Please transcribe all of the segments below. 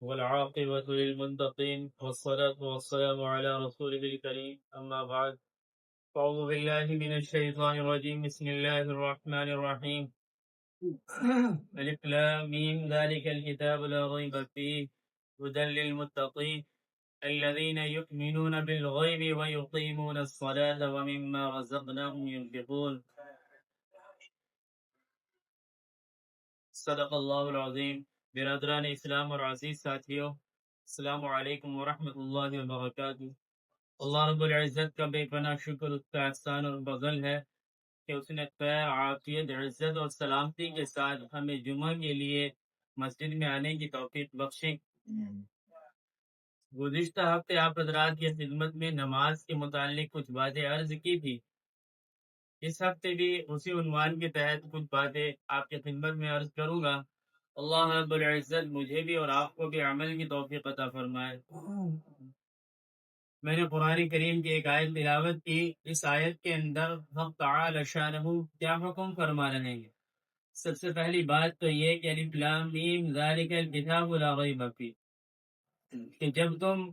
والعاقبة للمتقين والصلاة والسلام على رسوله الكريم أما بعد أعوذ بالله من الشيطان الرجيم بسم الله الرحمن الرحيم ألف لام ميم ذلك الكتاب لا ريب فيه هدى للمتقين الذين يؤمنون بالغيب ويقيمون الصلاة ومما رزقناهم ينفقون صدق اللہ العظیم۔ برادران اسلام اور عزیز ساتھیوں، السلام علیکم ورحمۃ اللہ وبرکاتہ۔ اللہ رب العزت کا بے پناہ شکر، اس کا احسان اور فضل ہے کہ اس نے خیر، عافیت، عزت اور سلامتی کے ساتھ ہمیں جمعہ کے لیے مسجد میں آنے کی توفیق بخشی۔ گزشتہ ہفتے آپ حضرات کی خدمت میں نماز کے متعلق کچھ باتیں عرض کی تھی۔ اس ہفتے بھی اسی عنوان کے تحت کچھ باتیں آپ کی خدمت میں عرض کروں گا۔ اللہ رب العزت مجھے بھی اور آپ کو بھی عمل کی توفیق عطا فرمائے۔ میں نے قرآن کریم کی ایک آیت تلاوت کی۔ اس آیت کے اندر حق تعالی شانہ کیا حکم فرما رہے ہیں؟ سب سے پہلی بات تو یہ کہ الف لام میم ذالک الکتاب لا ریب فیہ، کہ جب تم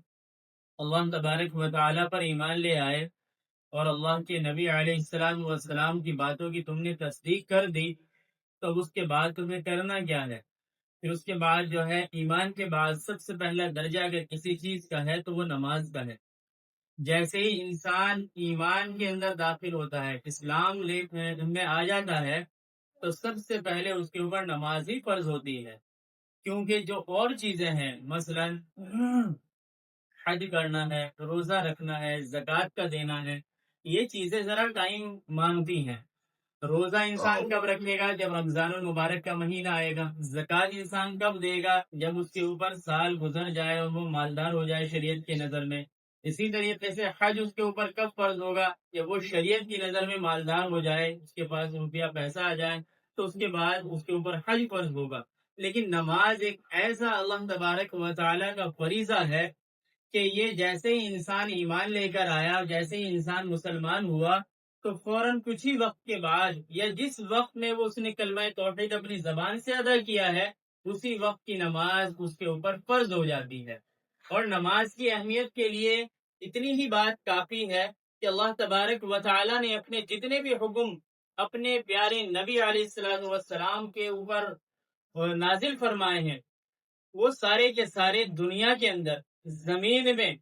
اللہ تبارک و تعالی پر ایمان لے آئے اور اللہ کے نبی علیہ السلام والسلام کی باتوں کی تم نے تصدیق کر دی، تو اس کے بعد تمہیں کرنا کیا ہے؟ پھر اس کے بعد جو ہے ایمان کے بعد سب سے پہلا درجہ اگر کسی چیز کا ہے تو وہ نماز کا ہے۔ جیسے ہی انسان ایمان کے اندر داخل ہوتا ہے، اسلام میں آ جاتا ہے، تو سب سے پہلے اس کے اوپر نماز ہی فرض ہوتی ہے، کیونکہ جو اور چیزیں ہیں مثلا حج کرنا ہے، روزہ رکھنا ہے، زکوٰۃ کا دینا ہے، یہ چیزیں ذرا ٹائم مانگتی ہیں۔ روزہ انسان کب رکھے گا؟ جب رمضان المبارک کا مہینہ آئے گا۔ زکوٰۃ انسان کب دے گا؟ جب اس کے اوپر سال گزر جائے اور وہ مالدار ہو جائے شریعت کی نظر میں۔ اسی طریقے سے حج اس کے اوپر کب فرض ہوگا؟ جب وہ شریعت کی نظر میں مالدار ہو جائے، اس کے پاس روپیہ پیسہ آ جائے، تو اس کے بعد اس کے اوپر حج فرض ہوگا۔ لیکن نماز ایک ایسا اللہ تبارک و تعالیٰ کا فریضہ ہے کہ یہ جیسے ہی انسان ایمان لے کر آیا، جیسے ہی انسان مسلمان ہوا، تو فوراً کچھ ہی وقت کے بعد یا جس وقت میں وہ اس نے کلمہ توحید اپنی زبان سے ادا کیا ہے، اسی وقت کی نماز اس کے اوپر فرض ہو جاتی ہے۔ اور نماز کی اہمیت کے لیے اتنی ہی بات کافی ہے کہ اللہ تبارک و تعالیٰ نے اپنے جتنے بھی حکم اپنے پیارے نبی علیہ السلام کے اوپر نازل فرمائے ہیں، وہ سارے کے سارے دنیا کے اندر زمین میں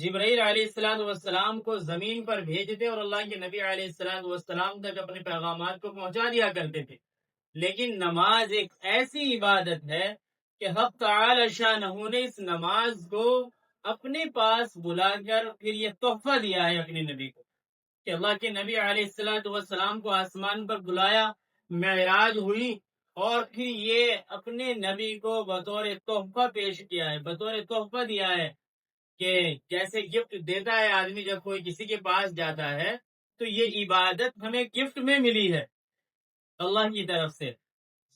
جبرائیل علیہ السلام کو زمین پر بھیجتے اور اللہ کے نبی علیہ السلام تک اپنے پیغامات کو پہنچا دیا کرتے تھے۔ لیکن نماز ایک ایسی عبادت ہے کہ حق تعالی شانہ نے اس نماز کو اپنے پاس بلا کر پھر یہ تحفہ دیا ہے اپنے نبی کو، کہ اللہ کے نبی علیہ السلام کو آسمان پر بلایا، معراج ہوئی، اور پھر یہ اپنے نبی کو بطور تحفہ پیش کیا ہے، بطور تحفہ دیا ہے، کہ جیسے گفٹ دیتا ہے آدمی جب کوئی کسی کے پاس جاتا ہے، تو یہ عبادت ہمیں گفٹ میں ملی ہے اللہ کی طرف سے۔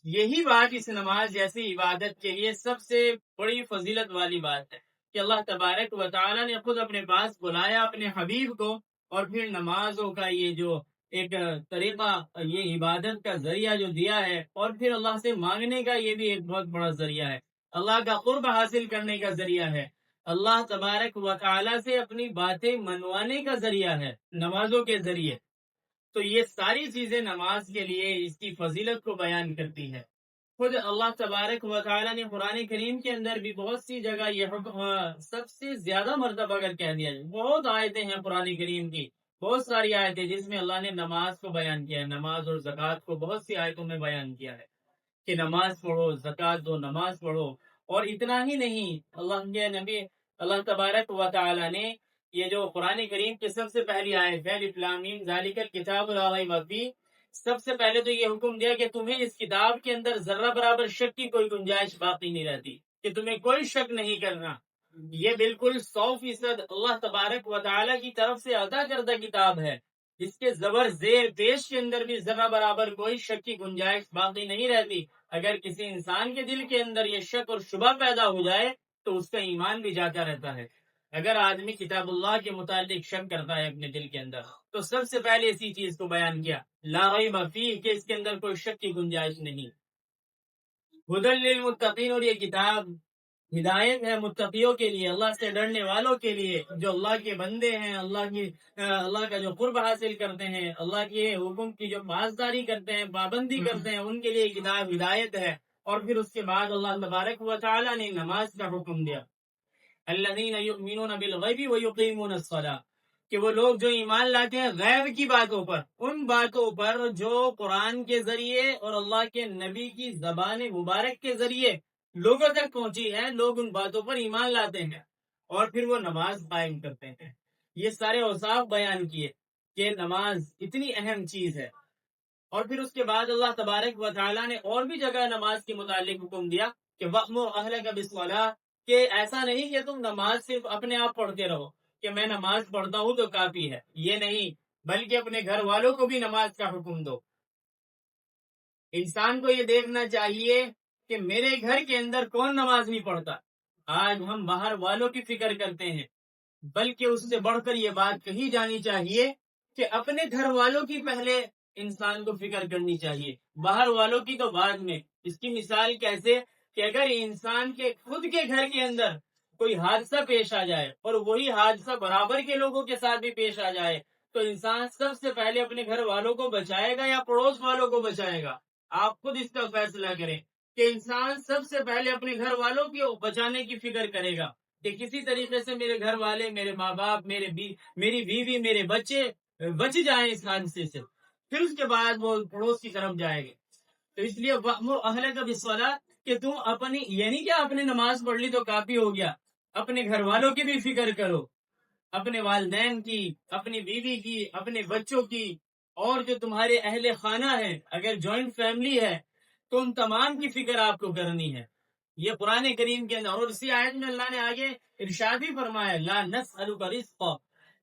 یہی بات اس نماز جیسی عبادت کے لیے سب سے بڑی فضیلت والی بات ہے کہ اللہ تبارک و تعالیٰ نے خود اپنے پاس بلایا اپنے حبیب کو، اور پھر نمازوں کا یہ جو ایک طریقہ، یہ عبادت کا ذریعہ جو دیا ہے، اور پھر اللہ سے مانگنے کا یہ بھی ایک بہت بڑا ذریعہ ہے، اللہ کا قرب حاصل کرنے کا ذریعہ ہے، اللہ تبارک و تعالیٰ سے اپنی باتیں منوانے کا ذریعہ ہے نمازوں کے ذریعے۔ تو یہ ساری چیزیں نماز کے لیے اس کی فضیلت کو بیان کرتی ہے۔ خود اللہ تبارک و تعالیٰ نے قرآن کریم کے اندر بھی بہت سی جگہ یہ حکم سب سے زیادہ مرتبہ اگر کہہ دیا جائے، بہت آیتیں ہیں قرآن کریم کی، بہت ساری آیتیں جس میں اللہ نے نماز کو بیان کیا ہے، نماز اور زکوٰۃ کو بہت سی آیتوں میں بیان کیا ہے کہ نماز پڑھو، زکوٰۃ دو، نماز پڑھو۔ اور اتنا ہی نہیں، اللہ کے نبی اللہ تبارک و تعالیٰ نے یہ جو قرآن کریم کی سب سے پہلی آیت ہے الف لام میم ذالک الکتاب لا ریب فیہ، سب سے پہلے تو یہ حکم دیا کہ تمہیں اس کتاب کے اندر ذرہ برابر شک کی کوئی گنجائش باقی نہیں رہتی، کہ تمہیں کوئی شک نہیں کرنا۔ یہ بالکل 100% اللہ تبارک و تعالیٰ کی طرف سے عطا کردہ کتاب ہے، جس کے زبر زیر پیش کے اندر بھی ذرہ برابر کوئی شک کی گنجائش باقی نہیں رہتی۔ اگر کسی انسان کے دل کے اندر یہ شک اور شبہ پیدا ہو جائے تو اس کا ایمان بھی جاتا رہتا ہے۔ اگر آدمی کتاب اللہ کے متعلق شک کرتا ہے اپنے دل کے اندر، تو سب سے پہلے اسی چیز کو بیان کیا لا ریب فیہ، کہ اس کے اندر کوئی شک کی گنجائش نہیں۔ ہدی للمتقین، اور یہ کتاب ہدایت ہے متقیوں کے لیے، اللہ سے ڈرنے والوں کے لیے، جو اللہ کے بندے ہیں، اللہ کا جو قرب حاصل کرتے ہیں، اللہ کے حکم کی جو پاسداری کرتے ہیں، پابندی کرتے ہیں، ان کے لیے کتاب ہدایت ہے۔ اور پھر اس کے بعد اللہ تبارک و تعالی نے نماز کا حکم دیا، الذین یؤمنون بالغیب ویقیمون الصلاۃ، کہ وہ لوگ جو ایمان لاتے ہیں غیب کی باتوں پر، ان باتوں پر جو قرآن کے ذریعے اور اللہ کے نبی کی زبان مبارک کے ذریعے لوگوں تک پہنچی ہے، لوگ ان باتوں پر ایمان لاتے ہیں اور پھر وہ نماز قائم کرتے ہیں۔ یہ سارے اوصاف بیان کیے کہ نماز اتنی اہم چیز ہے۔ اور پھر اس کے بعد اللہ تبارک و تعالیٰ نے اور بھی جگہ نماز کے متعلق حکم دیا کہ وَأْمُرْ أَهْلَكَ بِالصَّلَاةِ، کہ ایسا نہیں کہ تم نماز صرف اپنے آپ پڑھتے رہو کہ میں نماز پڑھتا ہوں تو کافی ہے، یہ نہیں، بلکہ اپنے گھر والوں کو بھی نماز کا حکم دو۔ انسان کو یہ دیکھنا چاہیے کہ میرے گھر کے اندر کون نماز نہیں پڑھتا۔ آج ہم باہر والوں کی فکر کرتے ہیں، بلکہ اس سے بڑھ کر یہ بات کہی جانی چاہیے کہ اپنے گھر والوں کی پہلے انسان کو فکر کرنی چاہیے، باہر والوں کی تو بعد میں۔ اس کی مثال کیسے کہ اگر انسان کے خود کے گھر کے اندر کوئی حادثہ پیش آ جائے اور وہی حادثہ برابر کے لوگوں کے ساتھ بھی پیش آ جائے تو انسان سب سے پہلے اپنے گھر والوں کو بچائے گا یا پڑوس والوں کو بچائے گا؟ آپ خود اس کا فیصلہ کریں کہ انسان سب سے پہلے اپنے گھر والوں کو بچانے کی فکر کرے گا کہ کسی طریقے سے میرے گھر والے، میرے ماں باپ، میری بیوی، میرے بچے بچ جائیں اس حادثے سے، پھر اس کے بعد وہ پڑوس کی طرف جائے گے۔ تو اس لیے وَأْمُرْ أَهْلَكَ بِالصَّلَاةِ، کہ تم اپنی، یعنی کہ اپنے نماز پڑھ لی تو کافی ہو گیا، اپنے گھر والوں کی بھی فکر کرو، اپنے والدین کی، اپنی بیوی کی، اپنے بچوں کی، اور جو تمہارے اہل خانہ ہیں، اگر جوائنٹ فیملی ہے تو ان تمام کی فکر آپ کو کرنی ہے۔ یہ قرآن کریم کے اندر، اور اسی آیت میں اللہ نے آگے ارشاد بھی فرمایا لا نسألک رزقا،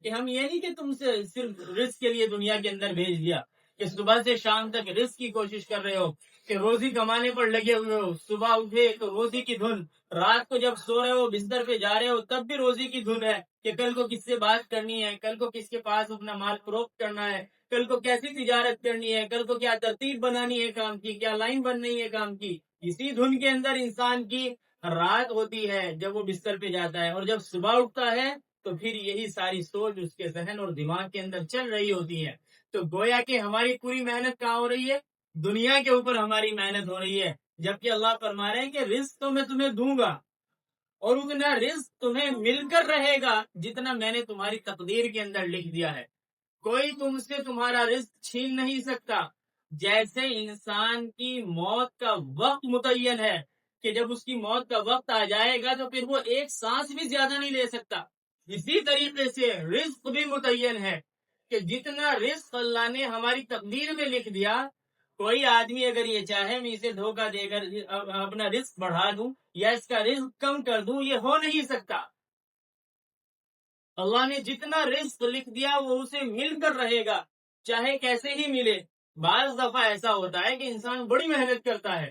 کہ ہم یہ نہیں کہ تم سے صرف رزق کے لیے دنیا کے اندر بھیج دیا کہ صبح سے شام تک رزق کی کوشش کر رہے ہو، کہ روزی کمانے پر لگے ہوئے ہو، صبح اٹھے تو روزی کی دھن، رات کو جب سو رہے ہو بستر پہ جا رہے ہو تب بھی روزی کی دھن ہے کہ کل کو کس سے بات کرنی ہے، کل کو کس کے پاس اپنا مال فروخت کرنا ہے، کل کو کیسی تجارت کرنی ہے، کل کو کیا ترتیب بنانی ہے کام کی، کیا لائن بننی ہے کام کی۔ اسی دھن کے اندر انسان کی رات ہوتی ہے جب وہ بستر پہ جاتا ہے، اور جب صبح اٹھتا ہے تو پھر یہی ساری سوچ اس کے ذہن اور دماغ کے اندر چل رہی ہوتی ہے۔ تو گویا کہ ہماری پوری محنت کہاں ہو رہی ہے؟ دنیا کے اوپر ہماری محنت ہو رہی ہے، جبکہ اللہ فرما رہے ہیں کہ رزق تو میں تمہیں دوں گا، اور اتنا رزق تمہیں مل کر رہے گا جتنا میں نے تمہاری تقدیر کے اندر لکھ دیا ہے۔ کوئی تم سے تمہارا رزق چھین نہیں سکتا۔ جیسے انسان کی موت کا وقت متعین ہے کہ جب اس کی موت کا وقت آ جائے گا تو پھر وہ ایک سانس بھی زیادہ نہیں لے سکتا، اسی طریقے سے رزق بھی متعین ہے کہ جتنا رزق اللہ نے ہماری تقدیر میں لکھ دیا، کوئی آدمی اگر یہ چاہے میں اسے دھوکہ دے کر اپنا رزق بڑھا دوں یا اس کا رزق کم کر دوں، یہ ہو نہیں سکتا۔ اللہ نے جتنا رزق لکھ دیا وہ اسے مل کر رہے گا، چاہے کیسے ہی ملے۔ بعض دفعہ ایسا ہوتا ہے کہ انسان بڑی محنت کرتا ہے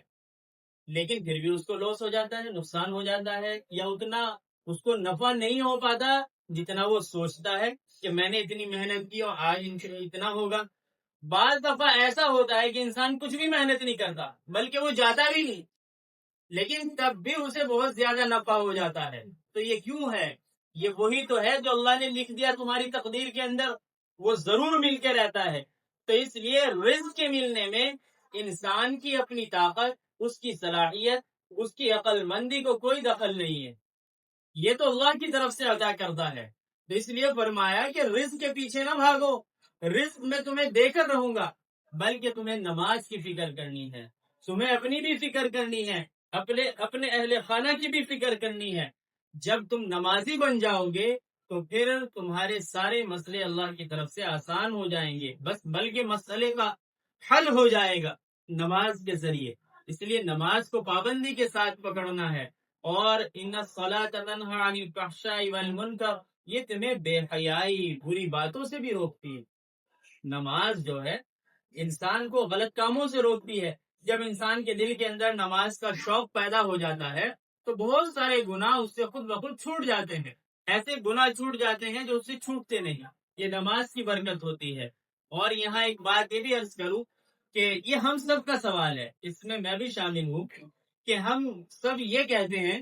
لیکن پھر بھی اس کو لاس ہو جاتا ہے، نقصان ہو جاتا ہے، یا اتنا اس کو نفع نہیں ہو پاتا جتنا وہ سوچتا ہے کہ میں نے اتنی محنت کی اور آج اتنا ہوگا۔ بعض دفعہ ایسا ہوتا ہے کہ انسان کچھ بھی محنت نہیں کرتا بلکہ وہ جاتا بھی نہیں، لیکن تب بھی اسے بہت زیادہ نفع ہو جاتا ہے۔ تو یہ کیوں ہے؟ یہ وہی تو ہے جو اللہ نے لکھ دیا تمہاری تقدیر کے اندر، وہ ضرور مل کے رہتا ہے۔ تو اس لیے رزق کے ملنے میں انسان کی اپنی طاقت، اس کی صلاحیت، اس کی عقل مندی کو کوئی دخل نہیں ہے، یہ تو اللہ کی طرف سے عطا کرتا ہے۔ تو اس لیے فرمایا کہ رزق کے پیچھے نہ بھاگو، رزق میں تمہیں دے کر رہوں گا، بلکہ تمہیں نماز کی فکر کرنی ہے، تمہیں اپنی بھی فکر کرنی ہے، اپنے اہل خانہ کی بھی فکر کرنی ہے۔ جب تم نمازی بن جاؤ گے تو پھر تمہارے سارے مسئلے اللہ کی طرف سے آسان ہو جائیں گے، بلکہ مسئلے کا حل ہو جائے گا نماز کے ذریعے۔ اس لیے نماز کو پابندی کے ساتھ پکڑنا ہے۔ اور ان الصلاۃ تنہی عن الفحشاء والمنکر، یہ تمہیں بے حیائی، بری باتوں سے بھی روکتی ہے۔ نماز جو ہے انسان کو غلط کاموں سے روکتی ہے۔ جب انسان کے دل کے اندر نماز کا شوق پیدا ہو جاتا ہے تو بہت سارے گناہ اس سے خود بخود چھوٹ جاتے ہیں، ایسے گناہ چھوٹ جاتے ہیں جو اس سے چھوٹتے نہیں، یہ نماز کی برکت ہوتی ہے۔ اور یہاں ایک بات یہ بھی عرض کروں کہ یہ ہم سب کا سوال ہے، اس میں بھی شامل ہوں، کہ ہم سب یہ کہتے ہیں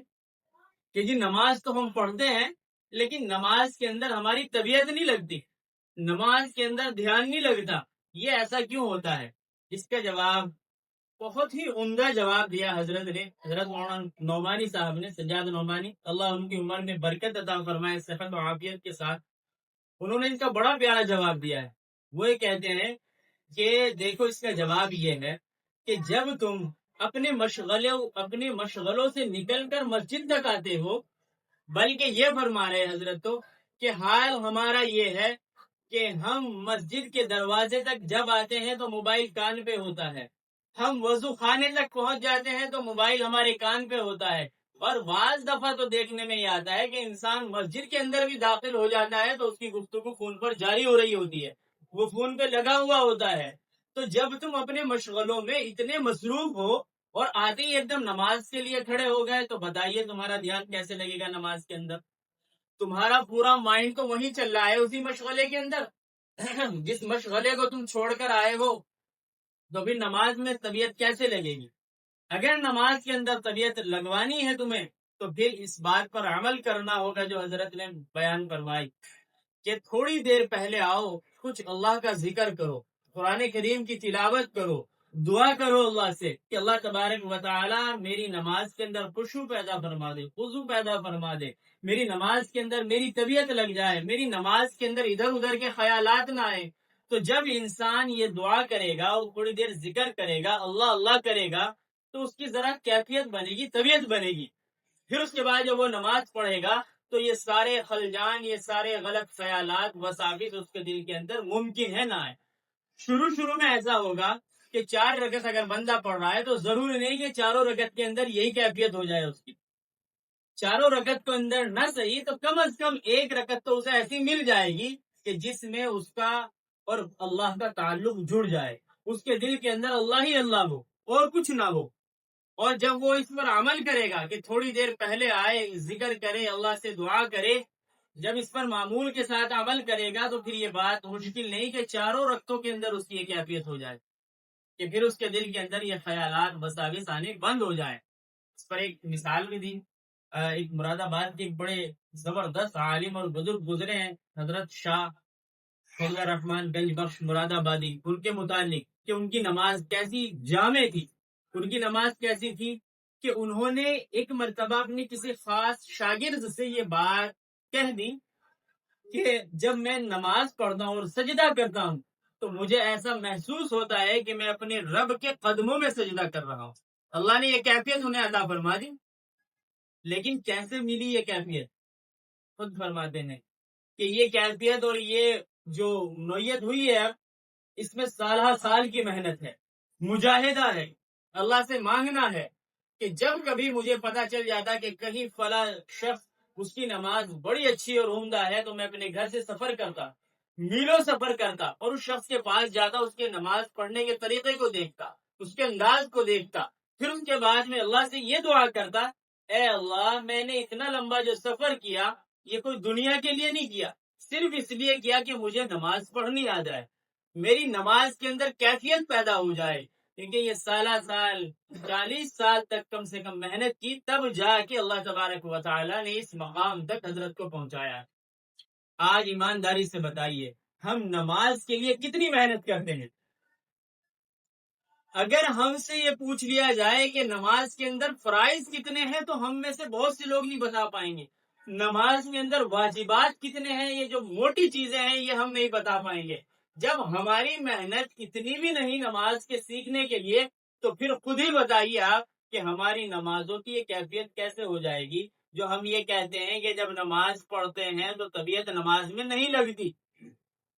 کہ جی نماز تو ہم پڑھتے ہیں لیکن نماز کے اندر ہماری طبیعت نہیں لگتی، نماز کے اندر دھیان نہیں لگتا، یہ ایسا کیوں ہوتا ہے؟ اس کا جواب بہت ہی عمدہ جواب دیا حضرت نے، حضرت مولانا نعمانی صاحب نے، سجاد نعمانی، اللہ ان کی عمر میں برکت عطا فرمائے صحت و عافیت کے ساتھ۔ انہوں نے ان کا بڑا پیارا جواب دیا ہے۔ وہ یہ کہتے ہیں کہ دیکھو اس کا جواب یہ ہے کہ جب تم اپنے مشغلوں سے نکل کر مسجد تک آتے ہو، بلکہ یہ فرما رہے حضرت تو کہ حال ہمارا یہ ہے کہ ہم مسجد کے دروازے تک جب آتے ہیں تو موبائل کان پہ ہوتا ہے، ہم وضو خانے تک پہنچ جاتے ہیں تو موبائل ہمارے کان پہ ہوتا ہے، اور بعض دفعہ تو دیکھنے میں یہ آتا ہے کہ انسان مسجد کے اندر بھی داخل ہو جاتا ہے تو اس کی گفتگو فون پر جاری ہو رہی ہوتی ہے، وہ فون پہ لگا ہوا ہوتا ہے۔ تو جب تم اپنے مشغلوں میں اتنے مصروف ہو اور آتے ہی ایک دم نماز کے لیے کھڑے ہو گئے تو بتائیے تمہارا دھیان کیسے لگے گا نماز کے اندر؟ تمہارا پورا مائنڈ تو وہیں چل رہا ہے اسی مشغلے کے اندر جس مشغلے کو تم چھوڑ کر آئے ہو، تو پھر نماز میں طبیعت کیسے لگے گی؟ اگر نماز کے اندر طبیعت لگوانی ہے تمہیں تو پھر اس بات پر عمل کرنا ہوگا جو حضرت نے بیان فرمائی کہ تھوڑی دیر پہلے آؤ، کچھ اللہ کا ذکر کرو، قرآن کریم کی تلاوت کرو، دعا کرو اللہ سے کہ اللہ تبارک و تعالی میری نماز کے اندر خشوع پیدا فرما دے، خضوع پیدا فرما دے، میری نماز کے اندر میری طبیعت لگ جائے، میری نماز کے اندر ادھر ادھر کے خیالات نہ آئے۔ تو جب انسان یہ دعا کرے گا اور تھوڑی دیر ذکر کرے گا، اللہ اللہ کرے گا، تو اس کی ذرا کیفیت بنے گی، طبیعت بنے گی۔ پھر اس کے بعد جب وہ نماز پڑھے گا تو یہ سارے خلجان، یہ سارے غلط خیالات وساوس اس کے دل کے اندر ممکن ہے نہ آئے۔ شروع میں ایسا ہوگا کہ 4 رکعت اگر بندہ پڑھ رہا ہے تو ضروری نہیں کہ چاروں رکعت کے اندر یہی کیفیت ہو جائے اس کی، چاروں رکعت کے اندر نہ صحیح تو کم از کم ایک رکعت تو اسے ایسی مل جائے گی کہ جس میں اس کا اور اللہ کا تعلق جڑ جائے، اس کے دل کے اندر اللہ ہی اللہ ہو اور کچھ نہ ہو۔ اور جب وہ اس پر عمل کرے گا کہ تھوڑی دیر پہلے آئے، ذکر کرے، اللہ سے دعا کرے، جب اس پر معمول کے ساتھ عمل کرے گا تو پھر یہ بات مشکل نہیں کہ چاروں رکعتوں کے اندر اس کی یہ کیفیت ہو جائے کہ پھر اس کے دل کے اندر یہ خیالات وساوس آنے بند ہو جائیں۔ اس پر ایک مثال بھی دی، ایک مراد آباد کے ایک بڑے زبردست عالم اور بزرگ گزرے ہیں، حضرت شاہ فضل الرحمان گنج بخش مراد آبادی، ان کے متعلق کہ ان کی نماز کیسی جامع تھی، ان کی نماز کیسی تھی کہ انہوں نے ایک مرتبہ اپنی کسی خاص شاگرد سے یہ بات کہہ دی کہ جب میں نماز پڑھتا ہوں اور سجدہ کرتا ہوں تو مجھے ایسا محسوس ہوتا ہے کہ میں اپنے رب کے قدموں میں سجدہ کر رہا ہوں۔ اللہ نے یہ کیفیت انہیں عطا فرما دی، لیکن کیسے ملی یہ کیفیت؟ خود فرماتے ہیں کہ یہ کیفیت اور یہ جو نوعیت ہوئی ہے اس میں سال کی محنت ہے، مجاہدہ ہے، اللہ سے مانگنا ہے کہ جب کبھی مجھے پتا چل جاتا کہ کہیں فلاں شخص اس کی نماز بڑی اچھی اور عمدہ ہے تو میں اپنے گھر سے سفر کرتا، میلوں سفر کرتا اور اس شخص کے پاس جاتا، اس کے نماز پڑھنے کے طریقے کو دیکھتا، اس کے انداز کو دیکھتا، پھر اس کے بعد میں اللہ سے یہ دعا کرتا، اے اللہ میں نے اتنا لمبا جو سفر کیا یہ کوئی دنیا کے لیے نہیں کیا، صرف اس لیے کیا کہ مجھے نماز پڑھنی آ جائے، میری نماز کے اندر کیفیت پیدا ہو جائے، کیونکہ یہ 40 سال تک کم سے کم محنت کی، تب جا کے اللہ تبارک و تعالی نے اس مقام تک حضرت کو پہنچایا۔ آج ایمانداری سے بتائیے ہم نماز کے لیے کتنی محنت کرتے ہیں؟ اگر ہم سے یہ پوچھ لیا جائے کہ نماز کے اندر فرائض کتنے ہیں تو ہم میں سے بہت سے لوگ نہیں بتا پائیں گے، نماز کے اندر واجبات کتنے ہیں، یہ جو موٹی چیزیں ہیں یہ ہم نہیں بتا پائیں گے۔ جب ہماری محنت اتنی بھی نہیں نماز کے سیکھنے کے لیے تو پھر خود ہی بتائیے آپ کہ ہماری نمازوں کی یہ کیفیت کیسے ہو جائے گی جو ہم یہ کہتے ہیں کہ جب نماز پڑھتے ہیں تو طبیعت نماز میں نہیں لگتی،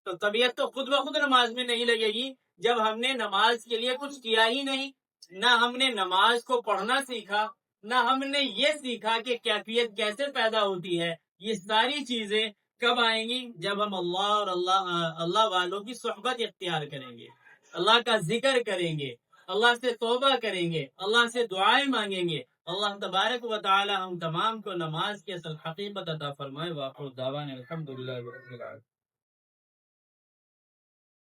تو طبیعت تو خود بخود نماز میں نہیں لگے گی جب ہم نے نماز کے لیے کچھ کیا ہی نہیں، نہ ہم نے نماز کو پڑھنا سیکھا، نہ ہم نے یہ سیکھا کہ کیفیت کیسے پیدا ہوتی ہے۔ یہ ساری چیزیں کب آئیں گی؟ جب ہم اللہ اور اللہ والوں کی صحبت اختیار کریں گے، اللہ کا ذکر کریں گے، اللہ سے توبہ کریں گے، اللہ سے دعائیں مانگیں گے۔ اللہ تبارک و تعالی ہم تمام کو نماز کی اصل حقیقت عطا فرمائے۔ وآخر دعوانا الحمدللہ رب العالمین۔